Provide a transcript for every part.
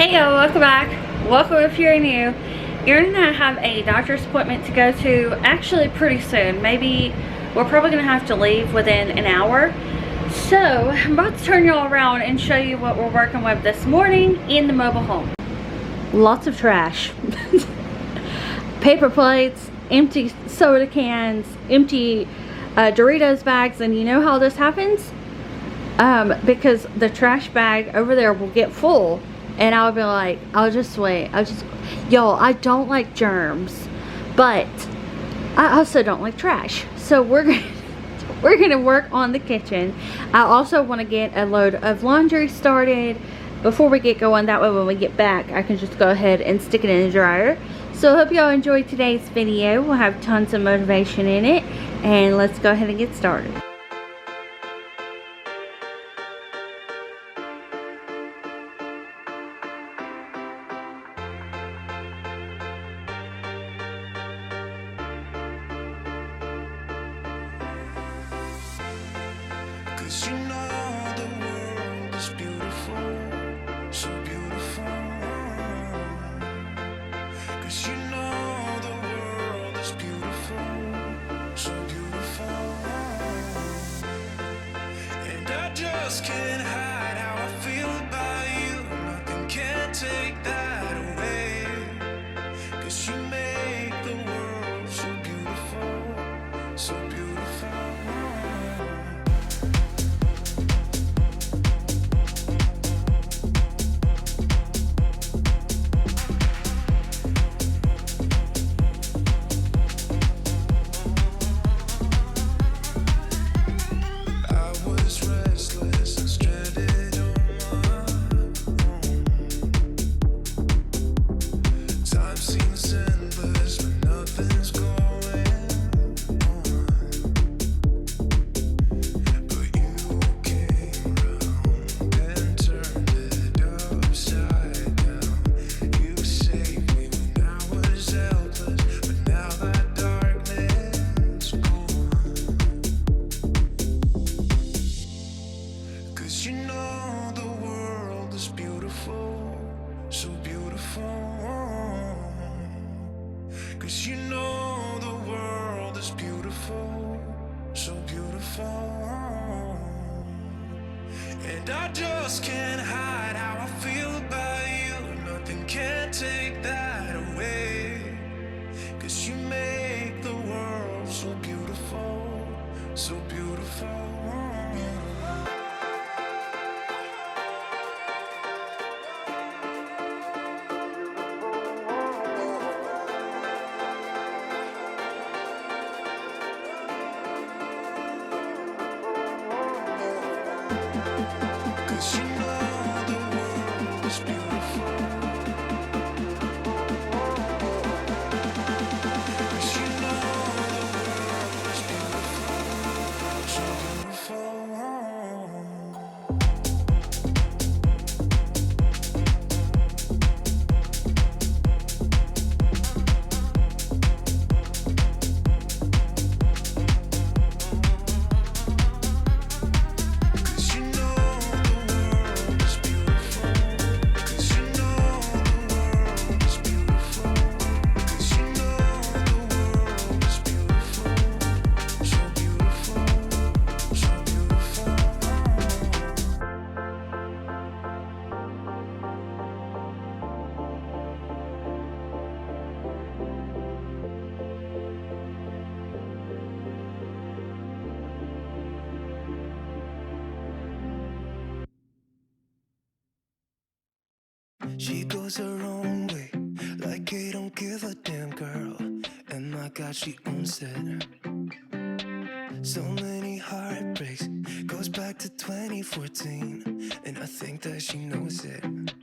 Hey y'all, welcome back. Welcome if you're new. Erin and I have a doctor's appointment to go to actually pretty soon. Maybe we're probably going to have to leave within an hour. So I'm about to turn y'all around and show you what we're working with this morning in the mobile home. Lots of trash. Paper plates, empty soda cans, empty Doritos bags, and you know how this happens? Because the trash bag over there will get full and I'll be like, I'll just wait. Y'all, I don't like germs, but I also don't like trash. So we're gonna work on the kitchen. I also want to get a load of laundry started before we get going. That way when we get back, I can just go ahead and stick it in the dryer. So I hope y'all enjoyed today's video. We'll have tons of motivation in it. And let's go ahead and get started. Cause you know the world is beautiful, so beautiful. Cause you know the world is beautiful, so beautiful. And I just can't hide how I feel about you. Nothing can take that away. Cause you make the world so beautiful, so beautiful. Cause you know the world is beautiful, so beautiful. Cause you know the world is beautiful, so beautiful. And I just can't hide how I feel about you. Nothing can take that away. Cause you make the world so beautiful, so beautiful. Cause you know the world is beautiful. Cause you know the world is beautiful, so beautiful. Cause you know the world is beautiful. Cause you know the world is beautiful. Cause you know the world is beautiful, so beautiful, so beautiful. She goes her own way, like I don't give a damn, girl. And my God, she owns it. So many heartbreaks, goes back to 2014, and I think that she knows it. And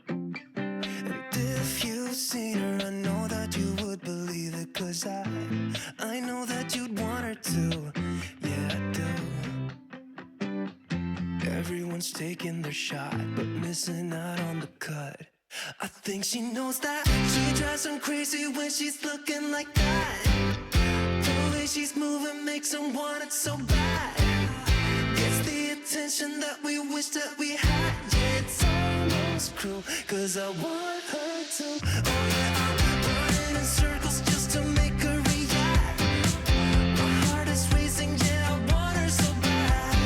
if you've seen her, I know that you would believe it. Cause I know that you'd want her to, yeah, I do. Everyone's taking their shot, but missing out on the cut. I think she knows that. She drives them crazy when she's looking like that. The way she's moving makes them want it so bad. It's the attention that we wish that we had. Yeah, it's almost cruel, cause I want to. Oh yeah, I'm running in circles just to make her react. My heart is racing, yeah, I want her so bad.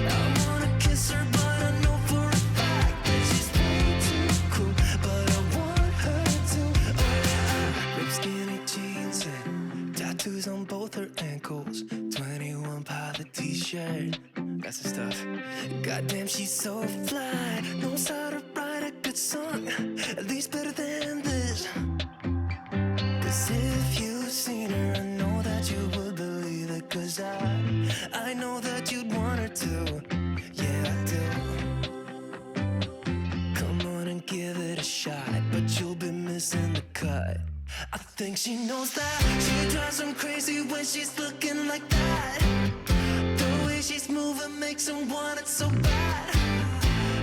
I wanna kiss her, but I know for a fact that she's way too cool. But I want her to. Oh yeah, ripped skinny jeans and tattoos on both her ankles. 21 Pilot t-shirt, that's the stuff. Goddamn, she's so fly, knows how to write a good song, at least better than this. 'Cause if you've seen her, I know that you would believe it. 'Cause I know that you'd want her to. Yeah, I do. Come on and give it a shot, but you'll be missing the cut. I think she knows that. She drives him crazy when she's looking like that. The way she's moving makes him want it so bad.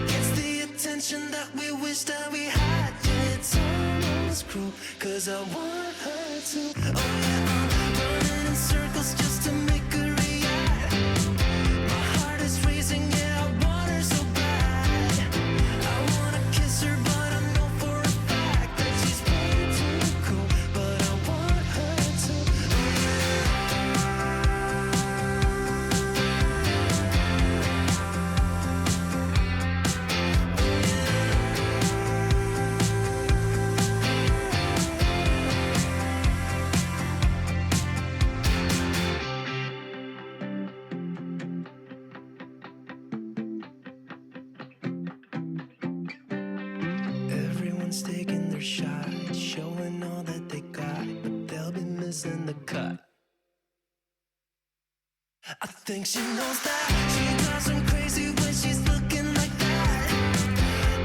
Gets the attention that we wish that we had. Yeah, it's almost cruel, 'cause I want her to. Oh yeah, I'm running in circles just to make her react. My heart is racing, yeah, I want her so bad. I wanna kiss her, but I know for a fact that she's way too cool. But I want her to. Oh yeah. Everyone's taking their shot, showing all that they got, but they'll be missing the cut. I think she knows that. She drives him crazy when she's looking like that.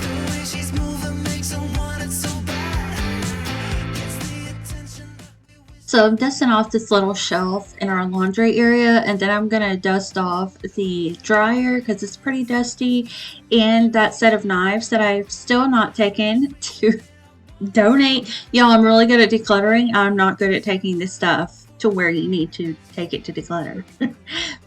The way she's moving makes him want it so bad. Gets the attention that we wish. So I'm dusting off this little shelf in our laundry area, and then I'm gonna dust off the dryer because it's pretty dusty, and that set of knives that I've still not taken to donate. Y'all, I'm really good at decluttering. I'm not good at taking this stuff to where you need to take it to declutter.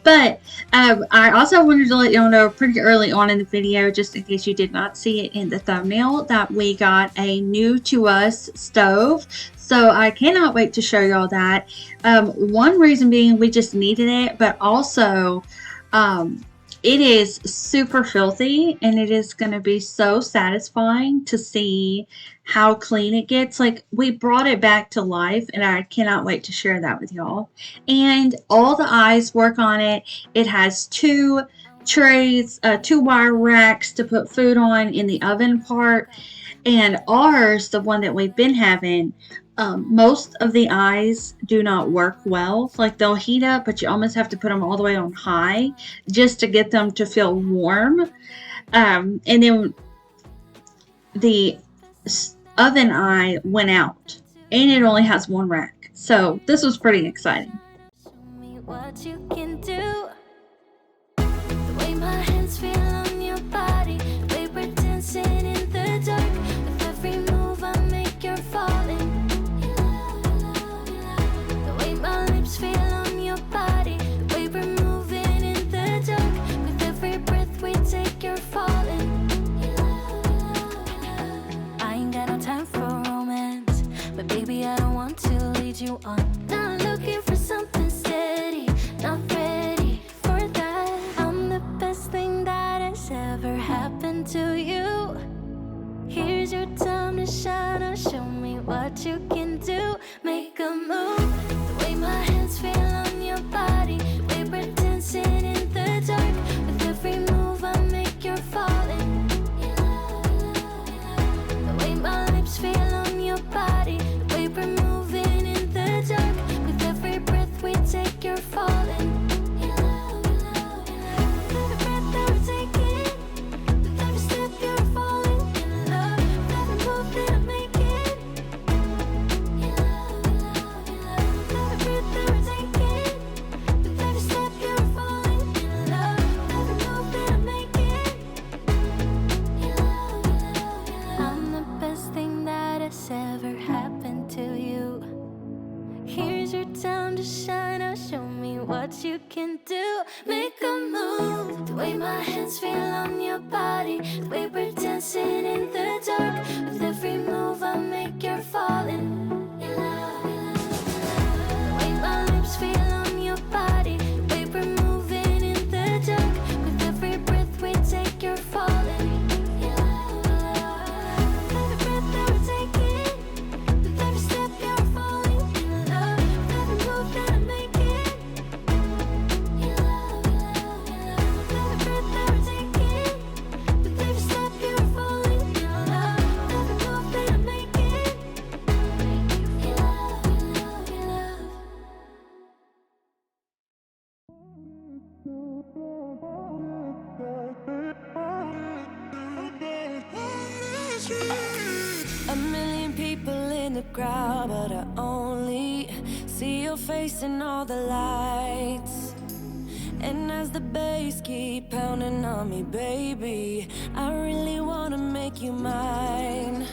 But I also wanted to let y'all know pretty early on in the video, just in case you did not see it in the thumbnail, that we got a new to us stove. So I cannot wait to show y'all that. One reason being we just needed it, but also it is super filthy, and it is going to be so satisfying to see how clean it gets. Like, we brought it back to life, and I cannot wait to share that with y'all. And all the eyes work on it. It has 2 trays, 2 wire racks to put food on in the oven part. And ours, the one that we've been having, most of the eyes do not work well. Like, they'll heat up, but you almost have to put them all the way on high just to get them to feel warm. And then the oven eye went out, and it only has 1 rack. So this was pretty exciting. Show me what you can do. The way my hands feel on your body, the way we're dancing in the dark. With every move I make, you're falling. The way my lips feel on your body, the way we're moving in the dark. With every breath we take, you're falling. I ain't got no time for romance, but baby, I don't want to lead you on. Not looking for something steady, not ready for that. I'm the best thing that has ever happened to you. Here's your time to shine, now show me what you can do. Make a move, the way my hands feel on your body, the way we're dancing in the dark. With every move I make, you're falling. The way my lips feel on your body, the way we're moving in the dark. With every breath we take, you're falling. With every breath that we're taking, with every step you're falling in love. With every move that I'm making, with every breath that we're taking, with every step you're falling in love. With every move that I'm making, I'm the best thing that has ever happened to you. Here's your time to shine, now show me what you can do. Make a move, the way my hands feel on your body, the way we're dancing in the dark. With every move I A million people in the crowd, but I only see your face in all the lights. And as the bass keep pounding on me, baby, I really wanna make you mine.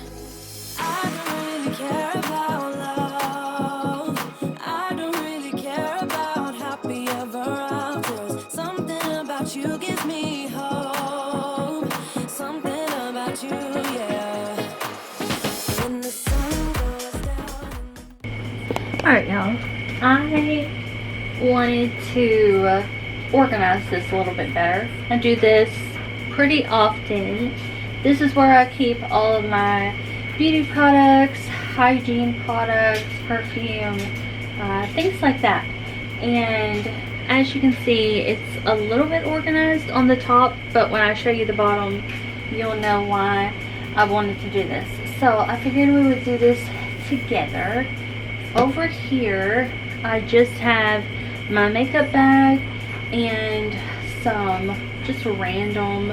I don't really care about love. I don't really care about happy ever afters. Something about you gives me hope. Something about you, yeah. When the sun goes down. Alright, y'all. I wanted to organize this a little bit better. I do this pretty often. This is where I keep all of my beauty products, hygiene products, perfume, things like that. And as you can see, it's a little bit organized on the top, but when I show you the bottom, you'll know why I wanted to do this. So I figured we would do this together. Over here, I just have my makeup bag and some just random.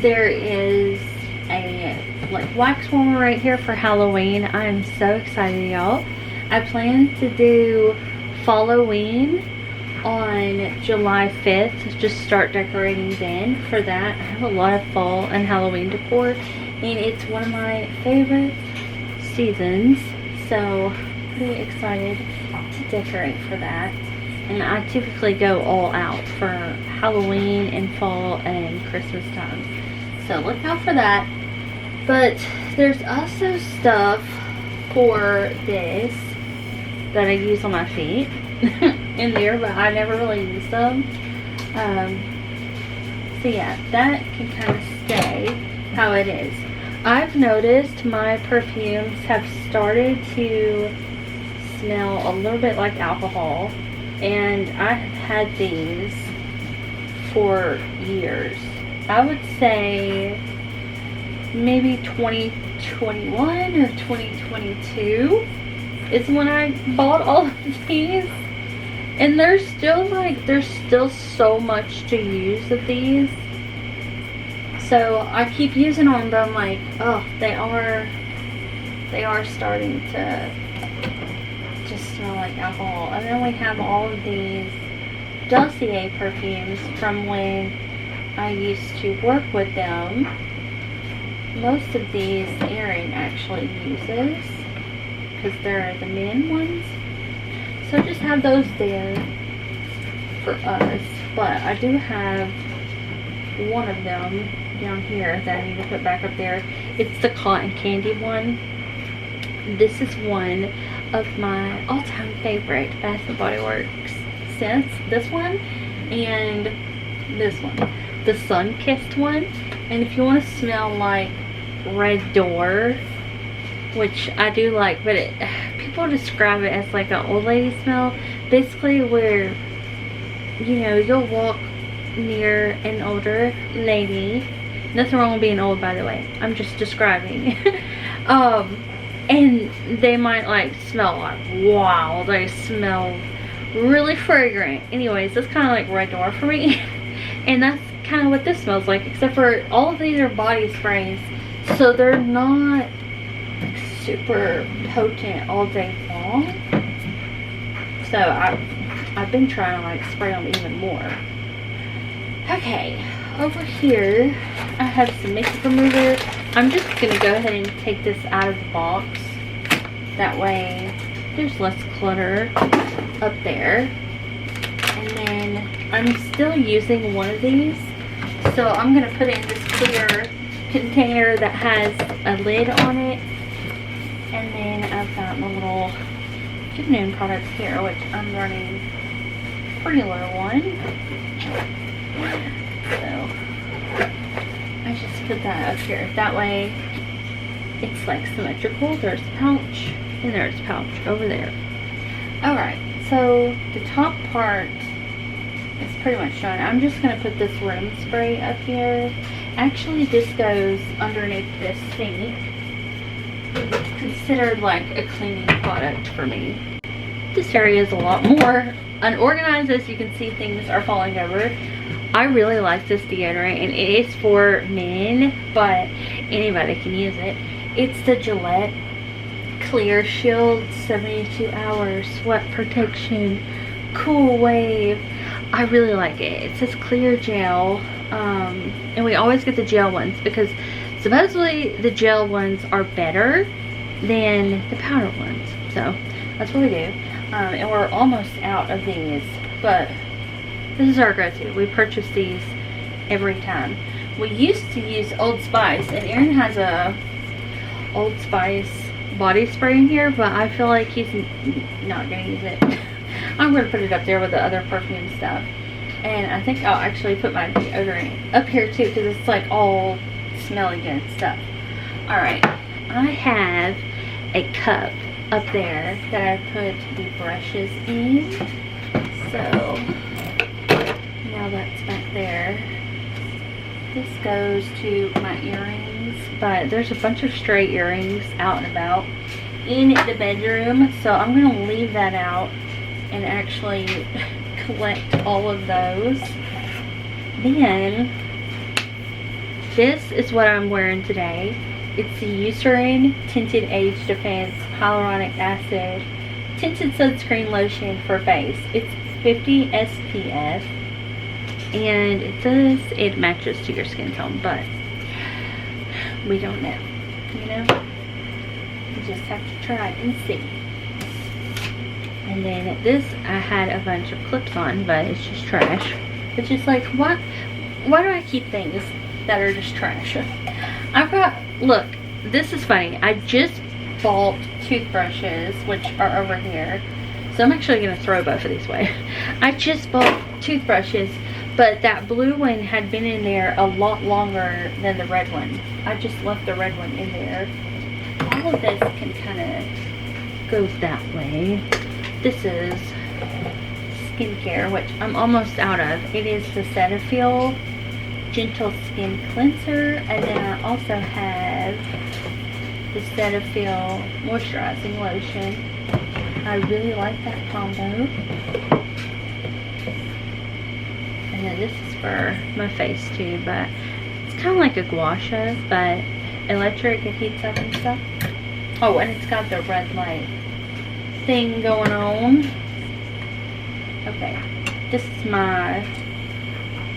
There is a wax warmer right here for Halloween. I am so excited, y'all. I plan to do Halloween on July 5th. Just start decorating then for that. I have a lot of fall and Halloween decor, and it's one of my favorite seasons, so pretty excited to decorate for that. And I typically go all out for Halloween and fall and Christmas time, so look out for that. But there's also stuff for this that I use on my feet in there, but I never really use them. So yeah, that can kind of stay how it is. I've noticed my perfumes have started to smell a little bit like alcohol, and I have had these for years. I would say maybe 2021 or 2022 is when I bought all of these, and there's still so much to use of these, so I keep using them, but I'm like, oh, they are starting to just smell like alcohol. And then we have all of these Dossier perfumes from when I used to work with them. Most of these Erin actually uses because they're the men ones, so just have those there for us. But I do have one of them down here that I need to put back up there. It's the cotton candy one. This is one of my all-time favorite Bath & Body Works scents. This one and this one, the sun-kissed one. And if you want to smell like Red Door, which I do like, but people describe it as like an old lady smell, basically, where, you know, you'll walk near an older lady. Nothing wrong with being old, by the way, I'm just describing. And they might like smell like, wow, they smell really fragrant. Anyways, that's kind of like Red Door for me. And that's kind of what this smells like, except for all of these are body sprays, so they're not like super potent all day long. So I've been trying to like spray them even more. Okay, over here I have some makeup remover. I'm just gonna go ahead and take this out of the box, that way there's less clutter up there. And then I'm still using one of these, so I'm gonna put it in this clear container that has a lid on it. And then I've got my little feminine products here, which I'm running pretty low on, so I just put that up here. That way it's like symmetrical. There's a pouch and there's a pouch over there. Alright, so the top part is pretty much done. I'm just going to put this room spray up here. Actually, this goes underneath this sink. It's considered like a cleaning product for me. This area is a lot more unorganized. As you can see, things are falling over. I really like this deodorant, and it is for men, but anybody can use it. It's the Gillette Clear Shield 72 hours sweat protection cool wave. I really like it. It says clear gel, and we always get the gel ones because supposedly the gel ones are better than the powder ones. So that's what we do. And we're almost out of these, but this is our go-to. We purchase these every time. We used to use Old Spice, and Aaron has a Old Spice body spray in here, but I feel like he's not gonna use it. I'm gonna put it up there with the other perfume stuff, and I think I'll actually put my deodorant up here too, because it's like all smelly good stuff. All right, I have a cup up there that I put the brushes in, so now that's back there. This goes to my earrings, but there's a bunch of stray earrings out and about in the bedroom, so I'm gonna leave that out and actually collect all of those. Then this is what I'm wearing today. It's the Eucerin Tinted Age Defense Hyaluronic Acid Tinted Sunscreen Lotion for face. It's 50 SPF, and it says it matches to your skin tone, but we don't know, you know? You just have to try and see. And then this, I had a bunch of clips on, but it's just trash. It's just like, why do I keep things that are just trash? I've got, look, this is funny. I just bought toothbrushes, which are over here. So I'm actually going to throw both of these away. I just bought toothbrushes, but that blue one had been in there a lot longer than the red one. I just left the red one in there. All of this can kind of go that way. This is skincare, which I'm almost out of. It is the Cetaphil Gentle Skin Cleanser, and then I also have the Cetaphil Moisturizing Lotion. I really like that combo. And then this is for my face too, but it's kind of like a gua sha, but electric, it heats up and stuff. Oh, and it's got the red light thing going on. Okay, this is my,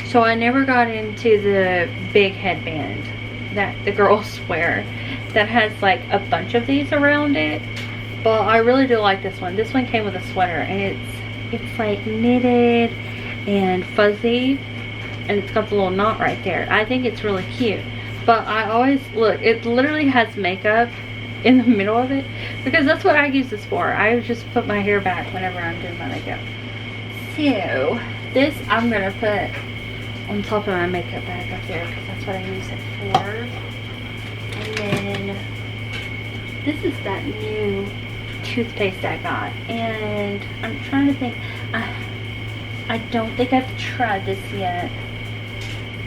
so I never got into the big headband that the girls wear that has like a bunch of these around it, but I really do like this one. This one came with a sweater, and it's like knitted and fuzzy, and it's got the little knot right there. I think it's really cute, but I always, look, it literally has makeup in the middle of it, because that's what I use this for. I just put my hair back whenever I'm doing my makeup. So this I'm gonna put on top of my makeup bag up there, because that's what I use it for. And then this is that new toothpaste I got, and I'm trying to think, I don't think I've tried this yet.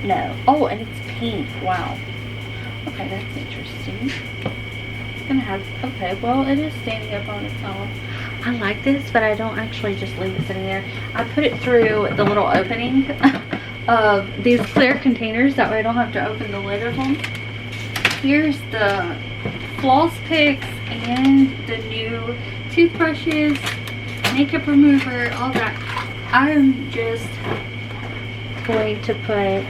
No. Oh, and it's pink. Wow. Okay, that's interesting. It's gonna have, okay, well, it is standing up on its own. I like this, but I don't actually just leave it sitting there. I put it through the little opening of these clear containers, that way I don't have to open the lid of them. Here's the floss picks and the new toothbrushes, makeup remover, all that. I'm just going to put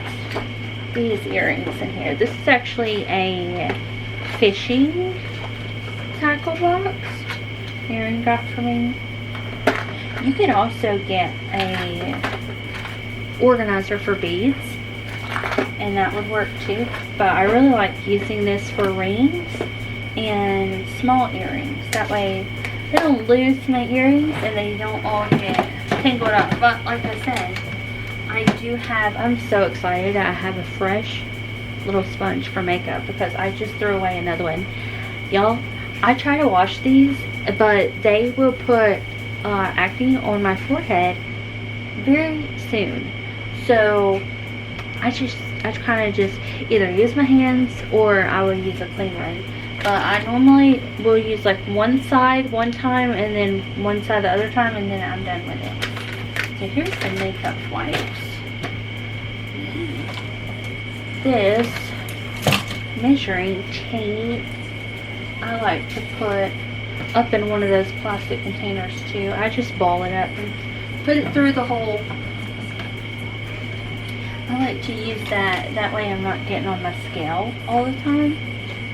these earrings in here. This is actually a fishing tackle box Aaron got for me. You can also get a organizer for beads, and that would work too, but I really like using this for rings and small earrings. That way they don't lose my earrings and they don't all get tangled up. But like I said, I do have, I'm so excited I have a fresh little sponge for makeup, because I just threw away another one. Y'all, I try to wash these, but they will put acne on my forehead very soon. So I kind of just either use my hands or I will use a clean one. But I normally will use like one side one time and then one side the other time, and then I'm done with it. So here's the makeup wipes. This measuring tape. I like to put up in one of those plastic containers too. I just ball it up and put it through the hole. I like to use that way I'm not getting on my scale all the time.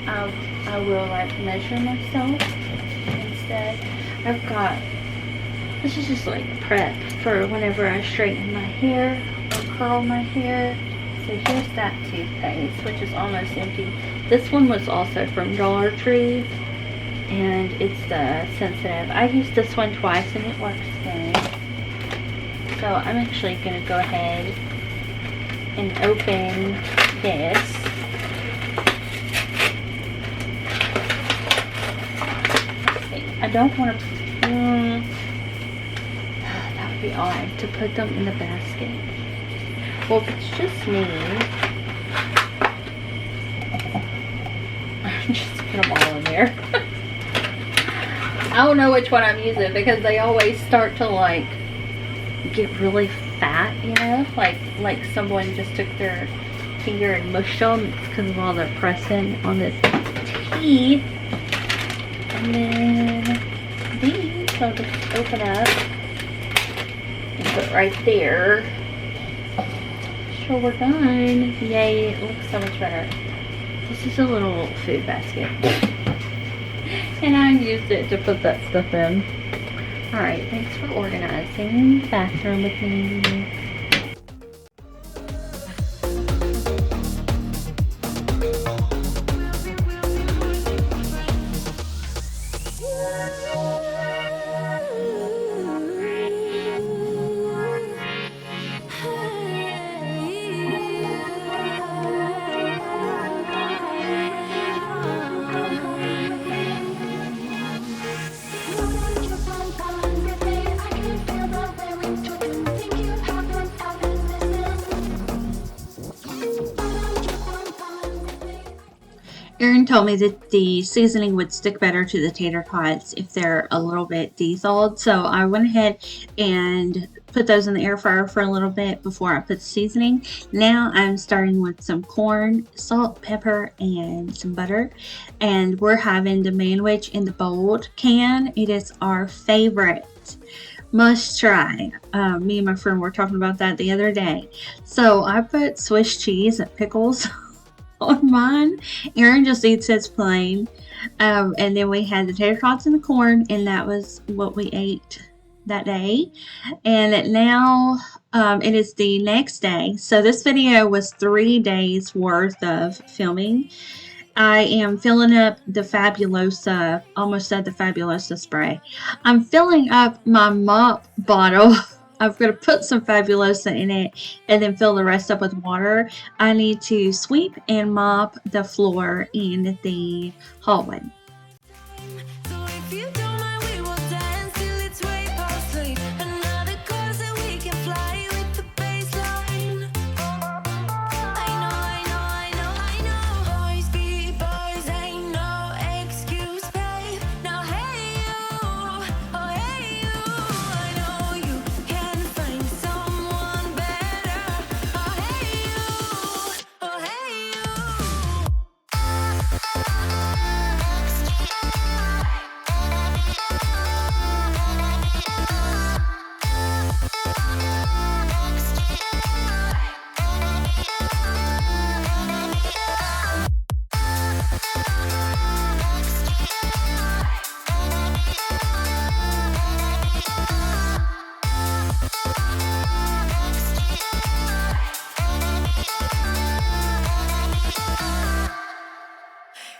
I will like measure myself instead. I've got, this is just like prep for whenever I straighten my hair or curl my hair. So here's that toothpaste, which is almost empty. This one was also from Dollar Tree, and it's the sensitive. I used this one twice and it works good. So I'm actually gonna go ahead and open this. Let's see. I don't want to. That would be odd to put them in the basket. Well, if it's just me, just put them all in there. I don't know which one I'm using because they always start to like get really fat, you know, like someone just took their finger and mushed them. It's because of all the pressing on the teeth. And then these I'll just open up and put right there. Sure, we're done. Yay, it looks so much better. This is a little food basket. And I used it to put that stuff in. Alright, thanks for organizing the bathroom with me. Erin told me that the seasoning would stick better to the tater tots if they're a little bit de-thawed. So I went ahead and put those in the air fryer for a little bit before I put the seasoning. Now I'm starting with some corn, salt, pepper, and some butter. And we're having the manwich in the bold can. It is our favorite. Must try. Me and my friend were talking about that the other day. So I put Swiss cheese and pickles on mine. Erin just eats it plain. And then we had the tater tots and the corn, and that was what we ate that day. And now it is the next day. So this video was 3 days worth of filming. I am filling up the Fabulosa, almost said the Fabulosa spray. I'm filling up my mop bottle. I'm going to put some Fabulosa in it and then fill the rest up with water. I need to sweep and mop the floor in the hallway. So if you don't mind, we will dance till it's way past 3. Another course that we can fly with the baseline. I know. Boys be boys, ain't no excuse, babe. Now hey you, oh hey you. I know you can find someone better. Oh hey you, oh hey you.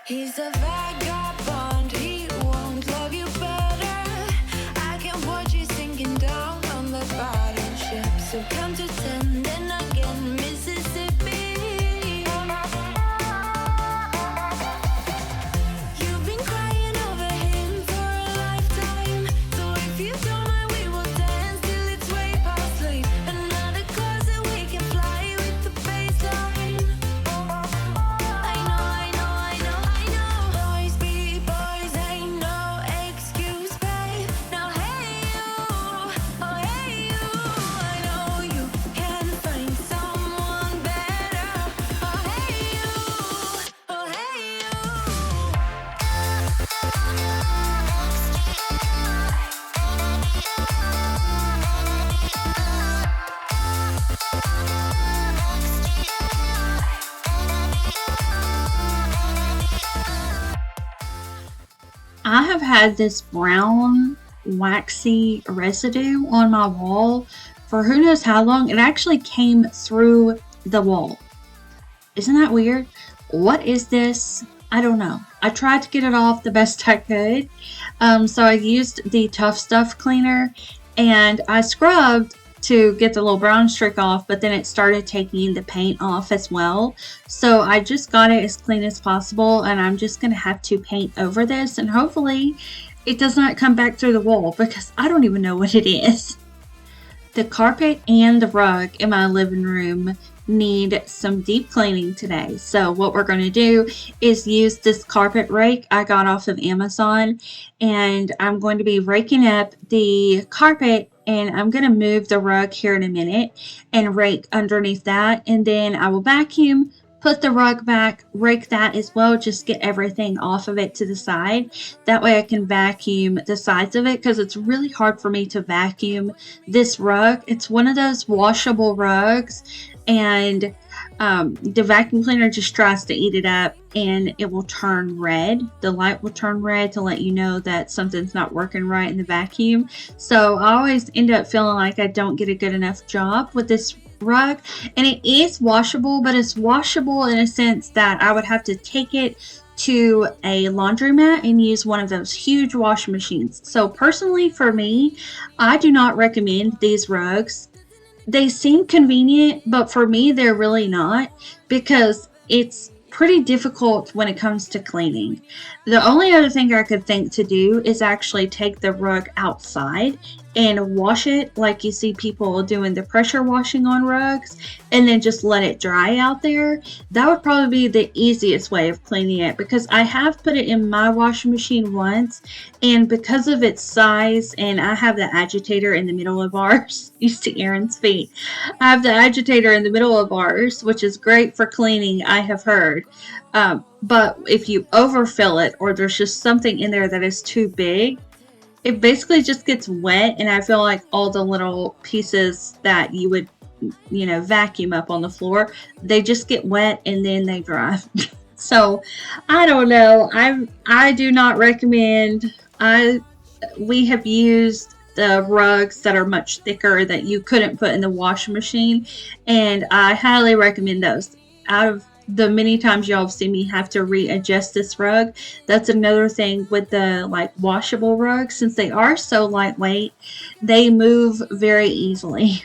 He's a vagabond, he won't love you better. I can watch you sinking down on the battleship. So come to 10, then again, Mississippi. You've been crying over him for a lifetime. So if you don't mind, we will dance till it's way past 3. Another course that we can fly with the baseline. Boys be boys, ain't no excuse, babe. Now hey you, oh hey you. I know you I have had this brown waxy residue on my wall for who knows how long. It actually came through the wall. Isn't that weird? What is this? I don't know. I tried to get it off the best I could. So I used the Tough Stuff cleaner and I scrubbed to get the little brown streak off, but then it started taking the paint off as well. So I just got it as clean as possible, and I'm just going to have to paint over this, and hopefully it does not come back through the wall because I don't even know what it is. The carpet and the rug in my living room need some deep cleaning today. So what we're going to do is use this carpet rake I got off of Amazon, and I'm going to be raking up the carpet, and I'm going to move the rug here in a minute and rake underneath that, and then I will vacuum, put the rug back, rake that as well, just get everything off of it to the side. That way I can vacuum the sides of it because it's really hard for me to vacuum this rug. It's one of those washable rugs, and the vacuum cleaner just tries to eat it up and it will turn red. The light will turn red to let you know that something's not working right in the vacuum. So I always end up feeling like I don't get a good enough job with this rug. And it is washable, but it's washable in a sense that I would have to take it to a laundromat and use one of those huge washing machines. So personally for me, I do not recommend these rugs. They seem convenient, but for me, they're really not, because it's pretty difficult when it comes to cleaning. The only other thing I could think to do is actually take the rug outside and wash it like you see people doing the pressure washing on rugs, and then just let it dry out there. That would probably be the easiest way of cleaning it, because I have put it in my washing machine once, and because of its size, and I have the agitator in the middle of ours, used to Aaron's feet, I have the agitator in the middle of ours, which is great for cleaning, I have heard. But if you overfill it, or there's just something in there that is too big, it basically just gets wet, and I feel like all the little pieces that you would, vacuum up on the floor, they just get wet and then they dry. So I don't know. I do not recommend. We have used the rugs that are much thicker that you couldn't put in the washing machine, and I highly recommend those. Out of the many times y'all have seen me have to readjust this rug, that's another thing with the washable rugs. Since they are so lightweight, they move very easily.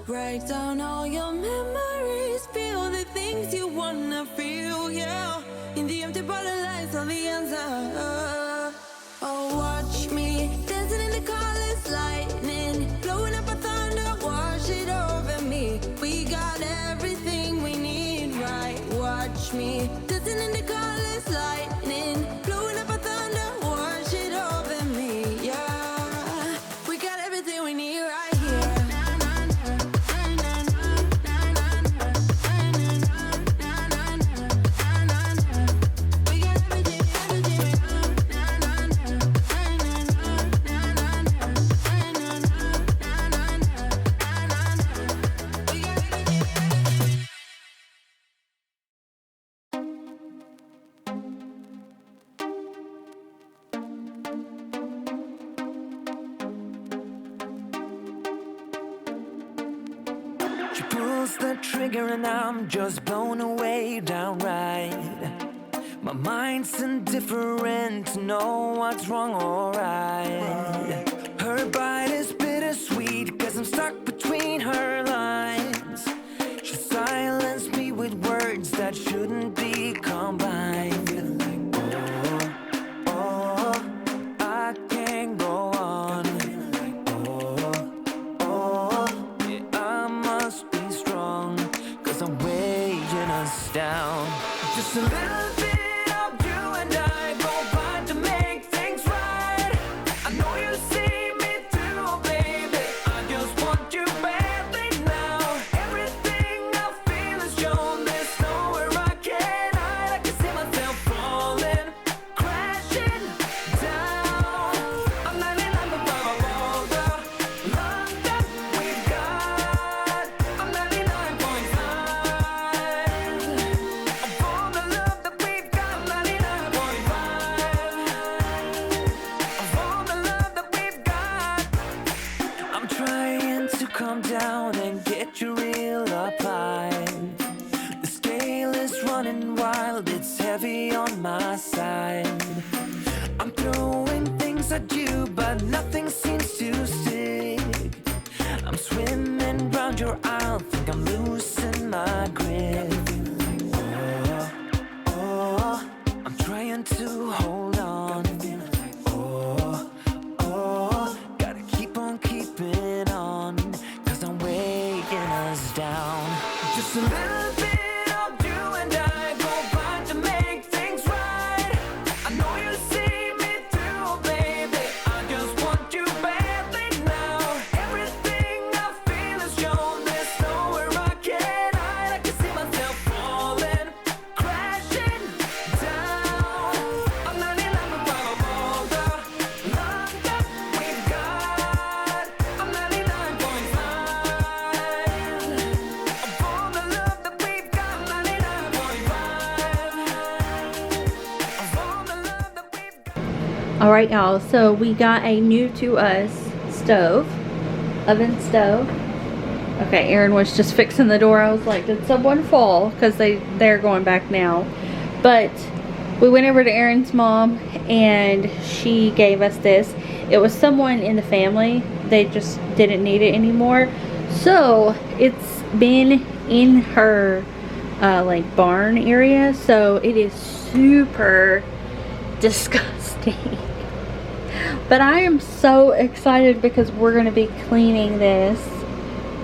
Break down all your memories, feel the things you wanna feel, yeah. In the empty bottle lies all the answers. Oh, watch me dancing in the colors, lightning, blowing up a thunder, wash it over me. We got everything we need, right? Watch me dancing in the colors, lightning, blowing up a thunder, wash it over me, yeah. We got everything we need right here. She pulls the trigger and I'm just blown away downright. My mind's indifferent to know what's wrong or right. Her bite is bittersweet, cause I'm stuck between her lines. She silenced me with words that shouldn't be combined. Oh, I can't go on. Yeah, I must be strong, cause I'm weighing us down. Just a little bit of you and I go find to make things right. I know you see me through, calm down and get your real applied. The scale is running wild, it's heavy on my side. I'm throwing things at you, but nothing seems to stick. I'm swimming round your aisle, think I'm losing my grip. Oh, I'm trying to hold on. Oh, gotta keep on keeping on, 'cause I'm weighing us down. Just a little bit of you and I go by to make things right. I know you see me through, baby, I just want you badly now. Everything I feel is yours, there's nowhere I can hide. I can see myself falling, crashing down. I'm not in love with all the love that we've got. I'm 99.5 of all the love that we've got. 99.5 of all the love that we've got. All right, y'all. So we got a new to us oven stove. Okay, Aaron was just fixing the door. I was like, did someone fall? Because they're going back now. But we went over to Aaron's mom and she gave us this. It was someone in the family. They just didn't need it anymore. So it's been in her like barn area. So it is super disgusting. But I am so excited because we're going to be cleaning this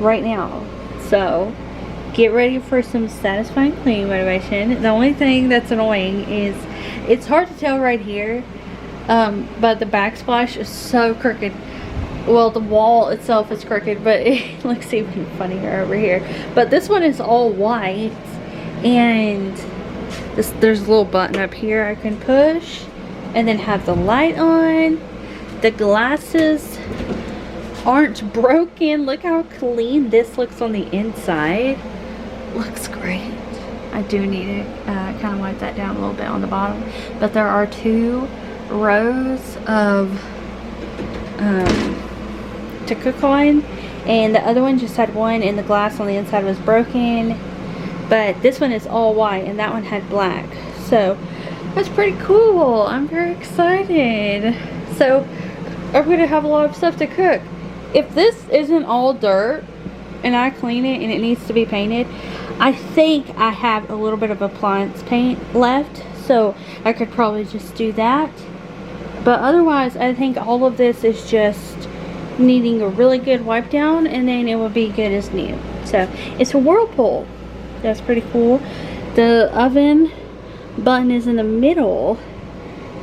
right now. So get ready for some satisfying cleaning motivation. The only thing that's annoying is it's hard to tell right here, but the backsplash is so crooked. Well, the wall itself is crooked, but it looks even funnier over here. But this one is all white, and there's a little button up here I can push and then have the light on. The glasses aren't broken. Look how clean this looks on the inside. Looks great. I do need to kind of wipe that down a little bit on the bottom. But there are 2 rows of to cook on, and the other one just had one and the glass on the inside was broken. But this one is all white and that one had black. So that's pretty cool. I'm very excited. So I'm gonna have a lot of stuff to cook. If this isn't all dirt and I clean it and it needs to be painted, I think I have a little bit of appliance paint left, so I could probably just do that. But otherwise, I think all of this is just needing a really good wipe down, and then it will be good as new. So it's a Whirlpool. That's pretty cool. The oven button is in the middle.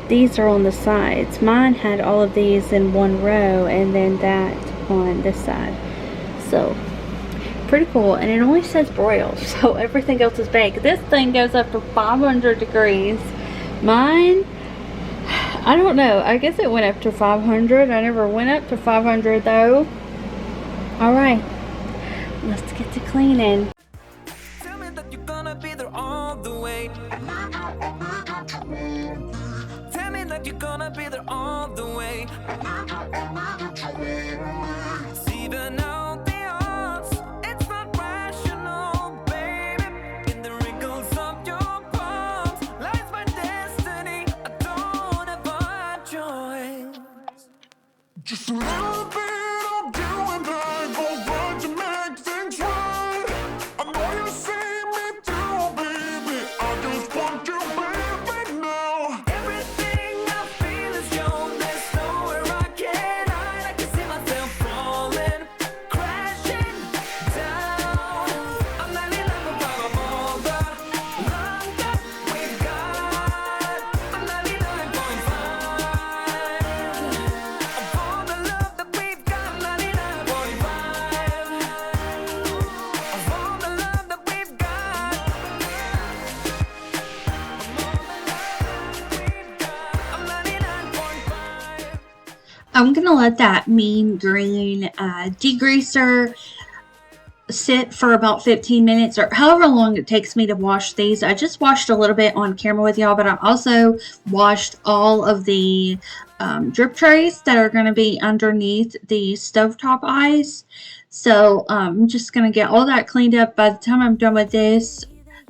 These are on the sides. Mine had all of these in one row and then that on this side. So pretty cool, and it only says broil, so everything else is baked. This thing goes up to 500 degrees. Mine, I don't know, I guess it went up to 500. I never went up to 500 though. All right, let's get to cleaning. Tell me that you're gonna be there all the way. Tell me that you're gonna be there all the way. Even out the odds, it's not rational, baby. In the wrinkles of your palms lies my destiny. I don't have a choice. Just a little bit of you and I go right to make things right. I know you see me through, baby. I just want you, baby, now. Everything I feel is yours. There's nowhere I can hide. I can see myself falling, crashing down. I'm not in love with all the love that we've got. I'm 99.5 of all the love that we've got. 99.5 of all the love that we've got. I'm 99.5. I'm gonna let that mean green degreaser sit for about 15 minutes or however long it takes me to wash these. I just washed a little bit on camera with y'all, but I also washed all of the drip trays that are going to be underneath the stovetop ice. So I'm just going to get all that cleaned up. By the time I'm done with this,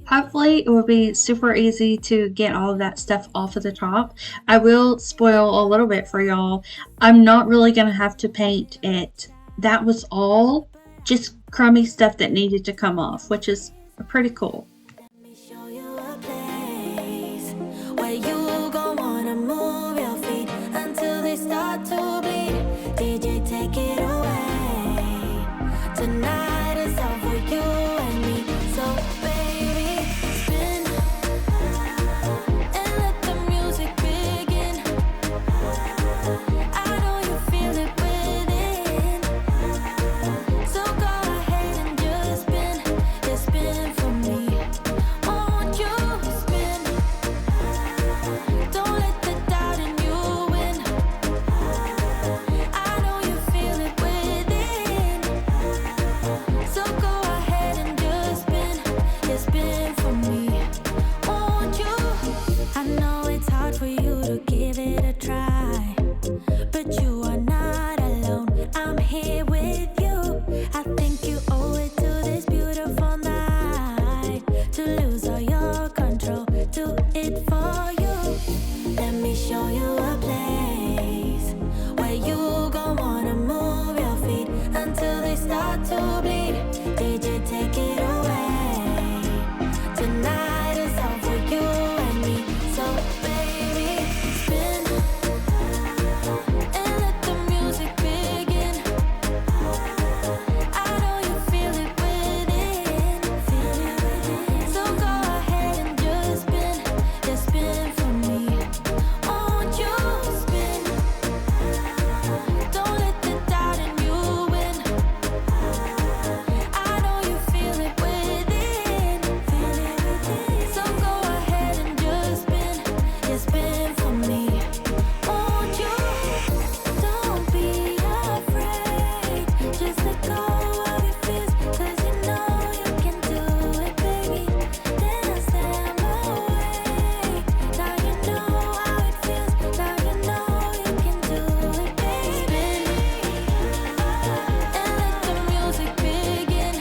hopefully it will be super easy to get all of that stuff off of the top. I will spoil a little bit for y'all. I'm not really going to have to paint it. That was all just crummy stuff that needed to come off, which is pretty cool. Let me show you a place where you gon' wanna move your feet until they start to bleed. DJ, take it away. Tonight is all for you and me. So baby, spin and let the music begin. I know you feel it within. So go ahead and just spin. Just spin for me. Won't you spin? Don't let the doubt in you win. I know you feel it within. So go ahead and just spin. Just spin for me. Won't you? I know it's hard for you to give it a try, but you are not alone. I'm here with you. I think you owe it to this beautiful night to lose all your control. Do it for you. Let me show you a place where you gon' wanna move your feet until they start to bleed. DJ, take it away. Tonight is all for you and me. So baby, spin and let the music begin. I know you feel it within. So go ahead and just spin for me. Won't you spin? Don't let the doubt in you win. I know you feel it within. So go ahead and just spin for me. Won't you? Don't be afraid. Just let go of your fears, 'cause you know you can do it, baby. Dance them away. Now you know how it feels. Now you know you can do it, baby. Spin and let the music begin.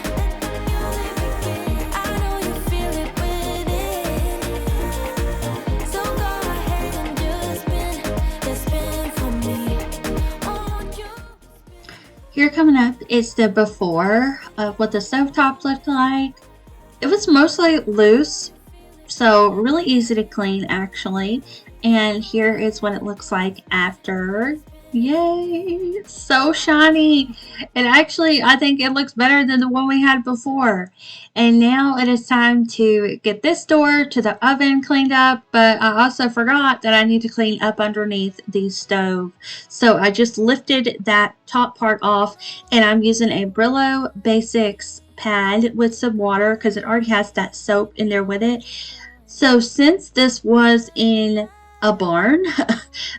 I know you feel it within. So go ahead and just spin for me. Won't you? Here coming up is the before of what the stovetop looked like. It was mostly loose, so really easy to clean actually. And here is what it looks like after. Yay! It's so shiny. And actually, I think it looks better than the one we had before. And now it is time to get this door to the oven cleaned up. But I also forgot that I need to clean up underneath the stove. So I just lifted that top part off, and I'm using a Brillo Basics pad with some water because it already has that soap in there with it. So since this was in a barn,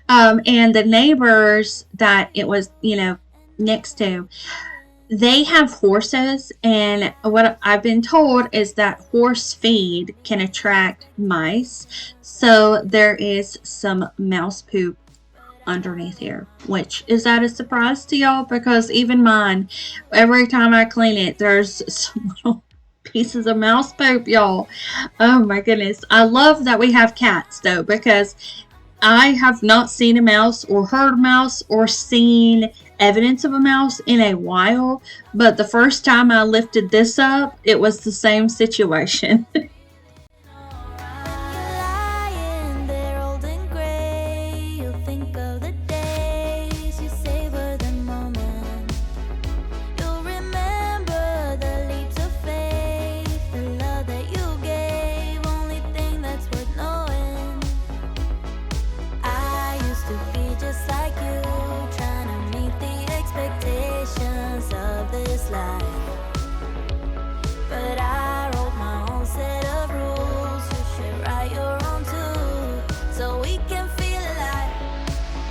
and the neighbors that it was, next to, they have horses, and what I've been told is that horse feed can attract mice. So there is some mouse poop underneath here, which is that a surprise to y'all? Because even mine, every time I clean it, there's some little pieces of mouse poop, y'all. Oh my goodness. I love that we have cats though, because I have not seen a mouse or heard a mouse or seen evidence of a mouse in a while, but the first time I lifted this up, it was the same situation. Lying there old and gray, you'll think of the days you savor the moment. You'll remember the leaps of faith, the love that you gave, only thing that's worth knowing. I used to be just like you, trying to meet the expectations of this life. But I wrote my own set of rules. You should write your own too, so we can feel alive.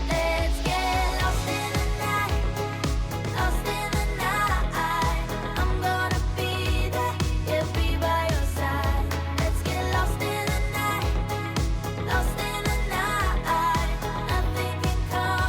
Let's get lost in the night, lost in the night. I'm gonna be there, yeah, be by your side. Let's get lost in the night, lost in the night. Nothing can come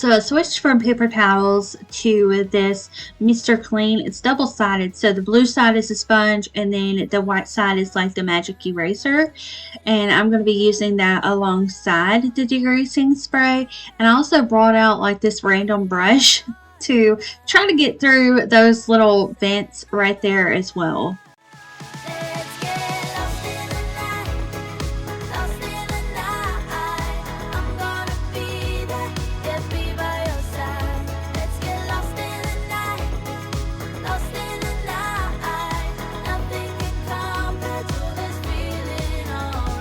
So I switched from paper towels to this Mr. Clean. It's double-sided. So the blue side is a sponge and then the white side is like the magic eraser. And I'm going to be using that alongside the degreasing spray. And I also brought out like this random brush to try to get through those little vents right there as well. Let's get lost in the night, lost in the night. I'm gonna be there, yeah, be by your side. Let's get lost in the night, lost in the night. Nothing can compare to this feeling, alright.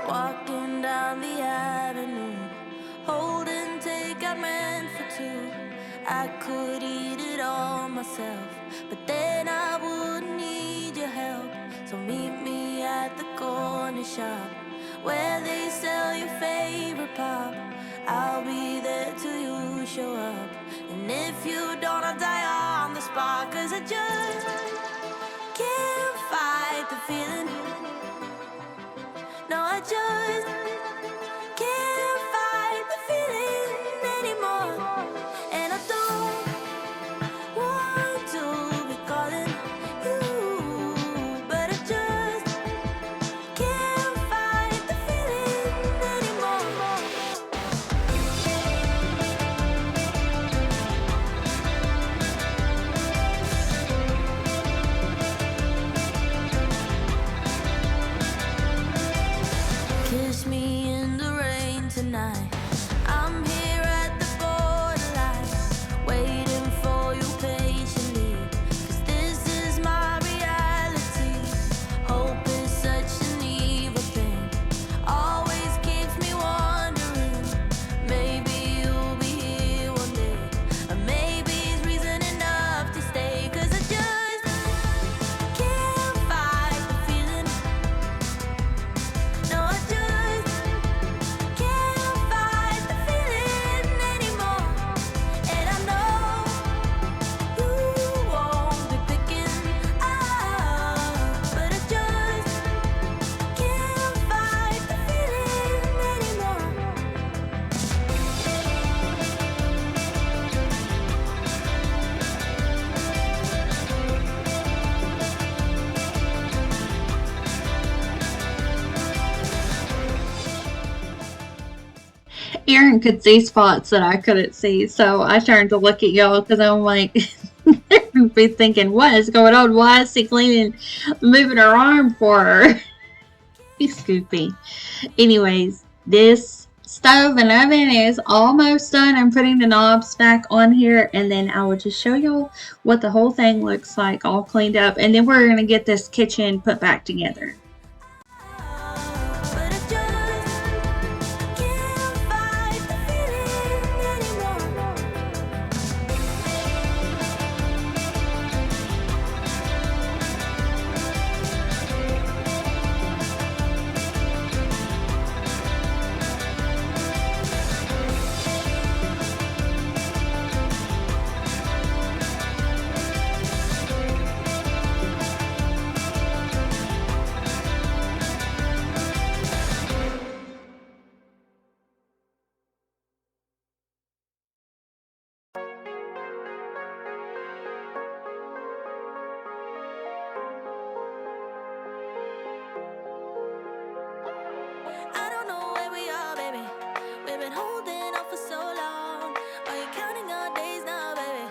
Walking down the avenue, holding take I meant for two. I could eat it all myself, but then I wouldn't need your help. So meet me at the corner shop where they sell your favorite pop. I'll be there till you show up, and if you don't, I'll die on the spot. 'Cause I just can't fight the feeling. No, I just can't fight the feeling anymore. And I don't want to be calling you, but I just can't fight the feeling anymore. Kiss me in the rain tonight. I'm here at the borderline, waiting for you patiently. 'Cause this is my reality. Hope is such an evil thing, always keeps me wondering. Maybe you'll be here one day, or maybe it's reason enough to stay. 'Cause I just can't fight the feeling. No, I just can't fight the feeling anymore. And I know you won't be picking up, but I just can't fight the feeling anymore. Aaron could see spots that I couldn't see, so I turned to look at y'all because I'm like, be thinking, what is going on? Why is he cleaning, moving her arm for her? He's Scoopy. Anyways, this stove and oven is almost done. I'm putting the knobs back on here, and then I will just show y'all what the whole thing looks like all cleaned up, and then we're going to get this kitchen put back together. But I just can't fight the feeling anymore. I don't know where we are, baby. We've been holding on for so long. Are you counting our days now, baby?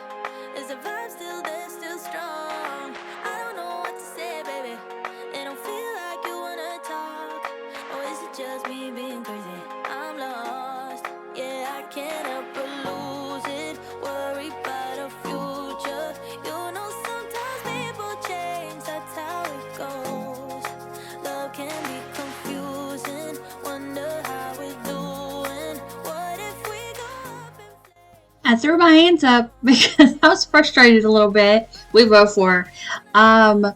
Is the vibe still there, still strong? I don't know what to say, baby. It don't feel like you wanna talk. Or is it just me being crazy? I'm lost. Yeah, I can't help but lose it. Worry about our future. You know sometimes people change, that's how it goes. Love can be confusing. Wonder how we're doing. What if we go up in flames? I threw my hands up because I was frustrated a little bit. We both were. the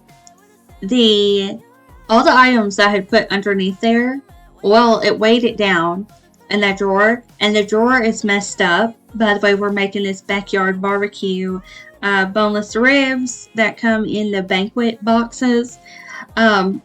all the items I had put underneath there, well, it weighed it down in that drawer, and the drawer is messed up. By the way, we're making this backyard barbecue boneless ribs that come in the banquet boxes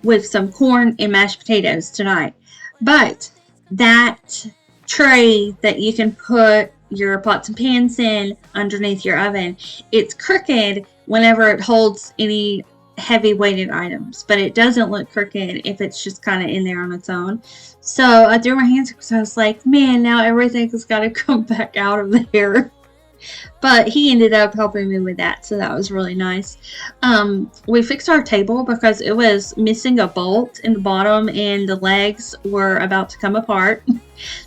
with some corn and mashed potatoes tonight. But that tray that you can put your pots and pans in underneath your oven, it's crooked whenever it holds any heavy weighted items, but it doesn't look crooked if it's just kind of in there on its own. So I threw my hands up because I was like, man, now everything's got to come back out of there. But he ended up helping me with that, so that was really nice. We fixed our table because it was missing a bolt in the bottom and the legs were about to come apart.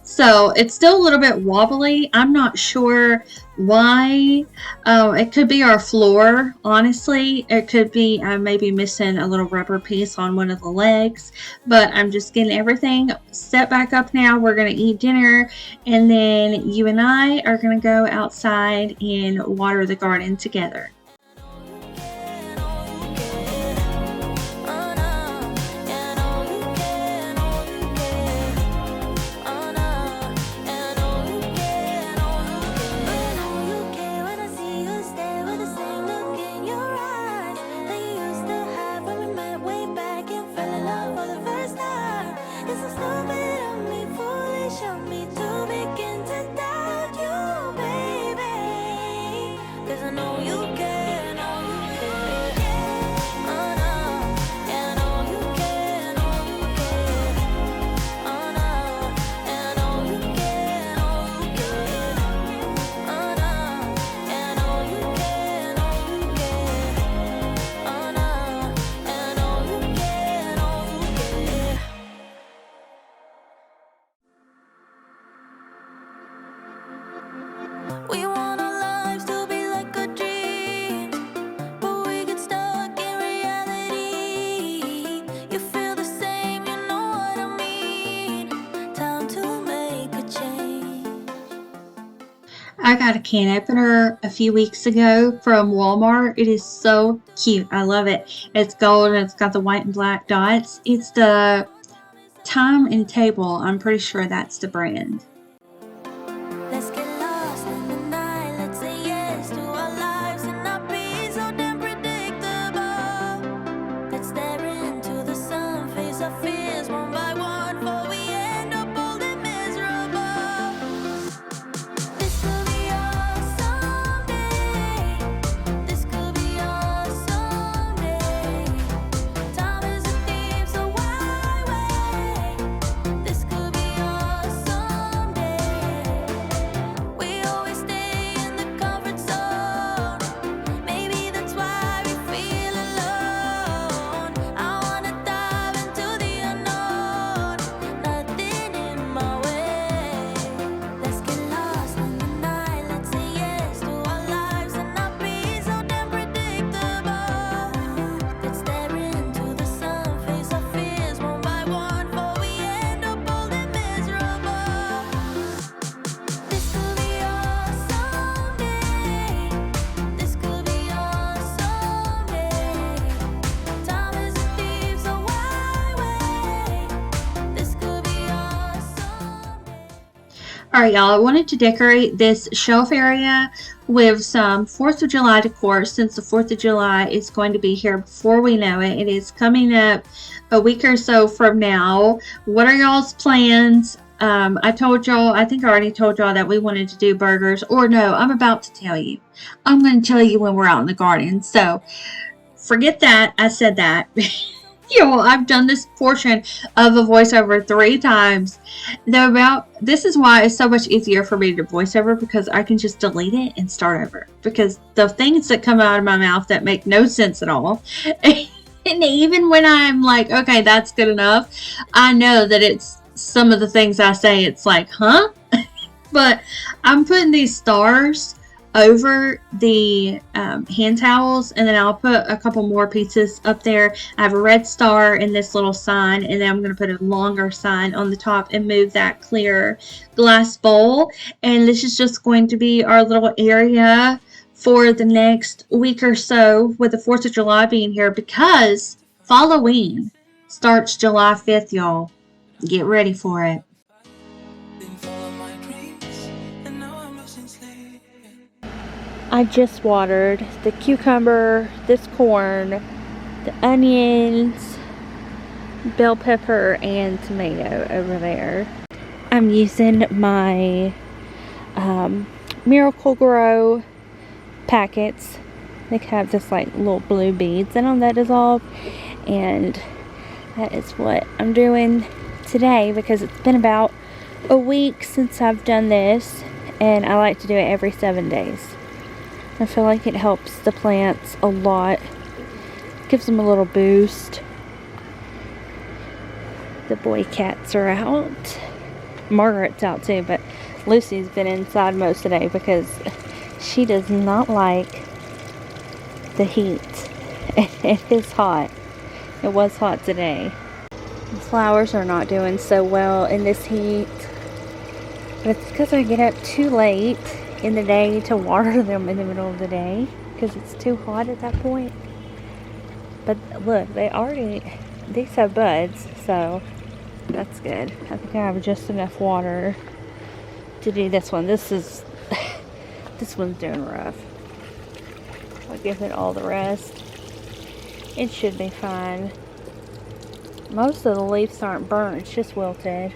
So it's still a little bit wobbly. I'm not sure why. It could be our floor, honestly. It could be maybe missing a little rubber piece on one of the legs. But I'm just getting everything set back up now. We're going to eat dinner, and then you and I are going to go outside and water the garden together. We want our lives to be like a dream, but we get stuck in reality. You feel the same, you know what I mean. Time to make a change. I got a can opener a few weeks ago from Walmart. It is so cute. I love it. It's gold and it's got the white and black dots. It's the Time and Table. I'm pretty sure that's the brand. Let's get lost in the night. Let's say yes to our lives and not be so damn predictable. Let's stare into the sun, face our fears one by one, before we end up old and miserable. This could be us someday. This could be us someday. Time is a thief, so why wait? This could be us someday. We always stay in the comfort zone. Maybe that's why we feel alone. I wanna dive into the unknown. Nothing in my way. Let's get lost in the night. Let's say yes to our lives and not be so damn predictable. Let's stare into the sun, face our fears one by one, before we end up old and miserable. This could be us someday. This could be us someday. Time is a thief, so why wait? This could be us someday. Alright, y'all, I wanted to decorate this shelf area with some 4th of July decor since the 4th of July is going to be here before we know it. It is coming up a week or so from now. What are y'all's plans? I told y'all, I think I already told y'all that we wanted to do burgers. Or no, I'm about to tell you. I'm going to tell you when we're out in the garden. So, forget that. I said that. Y'all, I've done this portion of a voiceover 3 times. This is why it's so much easier for me to voiceover, because I can just delete it and start over. Because the things that come out of my mouth that make no sense at all, and even when I'm like, okay, that's good enough, I know that it's some of the things I say, it's like, huh? But I'm putting these stars over the hand towels, and then I'll put a couple more pieces up there. I have a red star and this little sign, and then I'm going to put a longer sign on the top and move that clear glass bowl. And this is just going to be our little area for the next week or so with the 4th of July being here because Halloween starts July 5th, y'all. Get ready for it. I just watered the cucumber, this corn, the onions, bell pepper, and tomato over there. I'm using my Miracle-Gro packets. They have this like little blue beads in them that dissolve, and that is what I'm doing today because it's been about a week since I've done this, and I like to do it every 7 days. I feel like it helps the plants a lot, gives them a little boost. The boy cats are out. Margaret's out too, but Lucy's been inside most of the day because she does not like the heat. It is hot. It was hot today. The flowers are not doing so well in this heat, but it's because I get up too late in the day to water them in the middle of the day because it's too hot at that point. But look, these have buds, so that's good. I think I have just enough water to do this one. This one's doing rough. I'll give it all the rest. It should be fine. Most of the leaves aren't burnt, it's just wilted.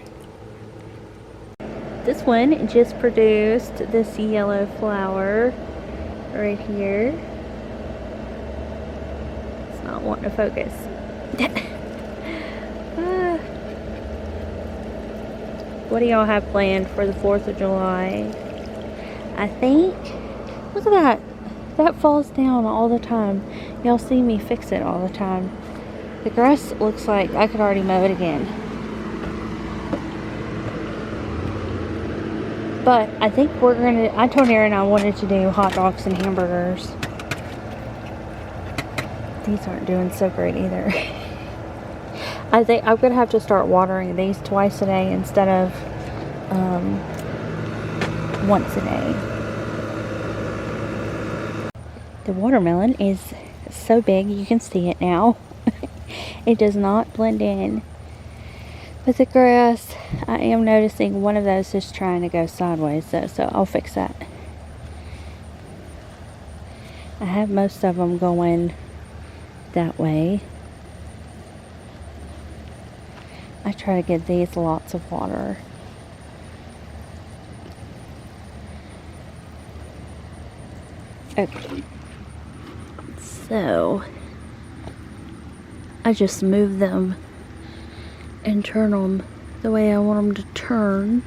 This one just produced this yellow flower right here. It's not wanting to focus. What do y'all have planned for the 4th of July? I think, look at that. That falls down all the time. Y'all see me fix it all the time. The grass looks like I could already mow it again. But I think I told Aaron I wanted to do hot dogs and hamburgers. These aren't doing so great either. I think I'm going to have to start watering these twice a day instead of once a day. The watermelon is so big you can see it now. It does not blend in with the grass. I am noticing one of those is trying to go sideways though, so I'll fix that. I have most of them going that way. I try to give these lots of water. Okay. So, I just move them and turn them the way I want them to turn.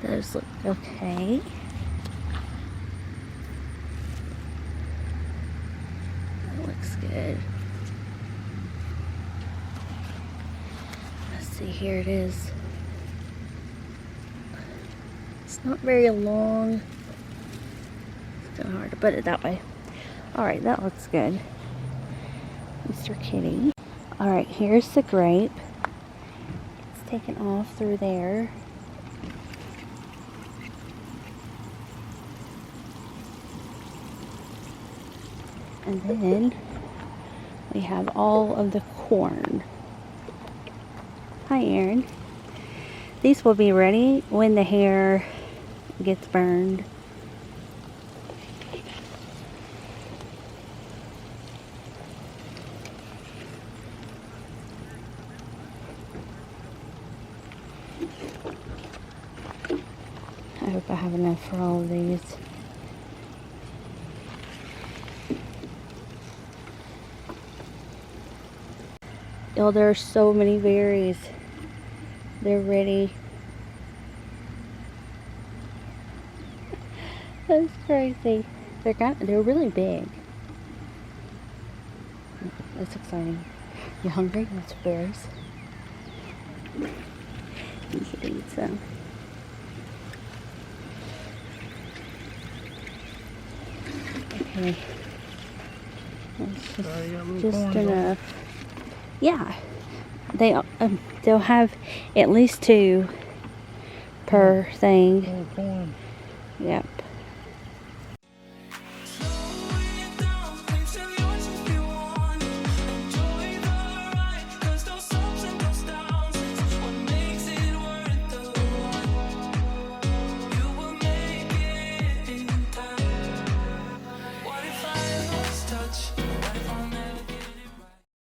Those look okay. That looks good. Let's see, here it is. It's not very long. It's kind of hard to put it that way. Alright, that looks good. Mr. Kitty. Alright, here's the grape. It's taken off through there. And then we have all of the corn. Hi, Aaron. These will be ready when the hair gets burned. I hope I have enough for all of these. Oh, there are so many berries. They're ready. That's crazy. They're really big. That's exciting. You hungry? That's berries. You should eat some. Okay. That's just enough. Yeah. They'll have at least 2 per thing. Yep.